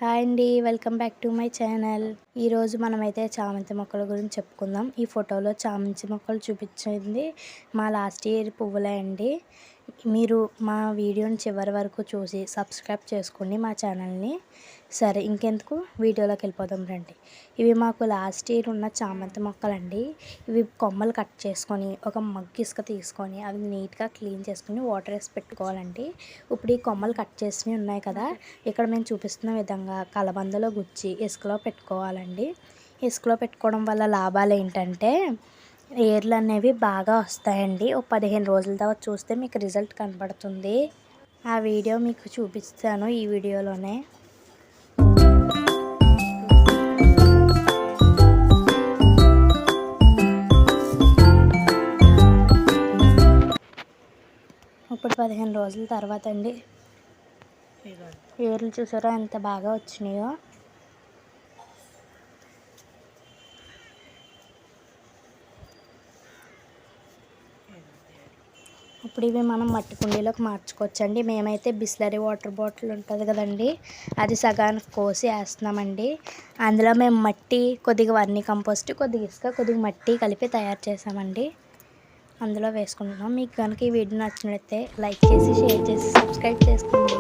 Hi అండి, welcome back to my channel. ఈరోజు మనమైతే చామంతి మొక్కల గురించి చెప్పుకుందాం. ఈ ఫోటోలో చామంతి మొక్కలు చూపించింది మా లాస్ట్ ఇయర్ పువ్వులే అండి. మీరు మా వీడియోని చివరి వరకు చూసి సబ్స్క్రైబ్ చేసుకోండి మా ఛానల్ని. సరే, ఇంకెందుకు వీడియోలోకి వెళ్ళిపోదాం రండి. ఇవి మాకు లాస్ట్ ఇయర్ ఉన్న చామంతి మొక్కలండి. ఇవి కొమ్మలు కట్ చేసుకొని ఒక మగ్గు ఇసుక తీసుకొని అవి నీట్గా క్లీన్ చేసుకొని వాటర్ వేసి పెట్టుకోవాలండి. ఇప్పుడు ఈ కొమ్మలు కట్ చేసినవి ఉన్నాయి కదా, ఇక్కడ మేము చూపిస్తున్న విధంగా కలబందలో గుచ్చి ఇసుకలో పెట్టుకోవాలండి. ఇసుకలో పెట్టుకోవడం వల్ల లాభాలు ఏంటంటే ఏర్లు అనేవి బాగా వస్తాయండి. ఒక 15 రోజుల తర్వాత చూస్తే మీకు రిజల్ట్ కనబడుతుంది. ఆ వీడియో మీకు చూపిస్తాను ఈ వీడియోలోనే. ఇప్పుడు 15 రోజుల తర్వాత అండి ఏర్లు చూసారా ఎంత బాగా వచ్చినాయో. ఇప్పుడు ఇవి మనం మట్టి కుండీలోకి మార్చుకోవచ్చండి. మేమైతే బిస్లరీ వాటర్ బాటిల్ ఉంటుంది కదండి, అది సగానికి కోసి వేస్తున్నామండి. అందులో మేము మట్టి, కొద్దిగా వర్మి కంపోస్ట్, కొద్దిగా ఇసుక, కొద్దిగా మట్టి కలిపి తయారు చేసామండి. అందులో వేసుకుంటున్నాం. మీకు కనుక ఈ వీడియో నచ్చినట్లయితే లైక్ చేసి, షేర్ చేసి, సబ్స్క్రైబ్ చేసుకోండి.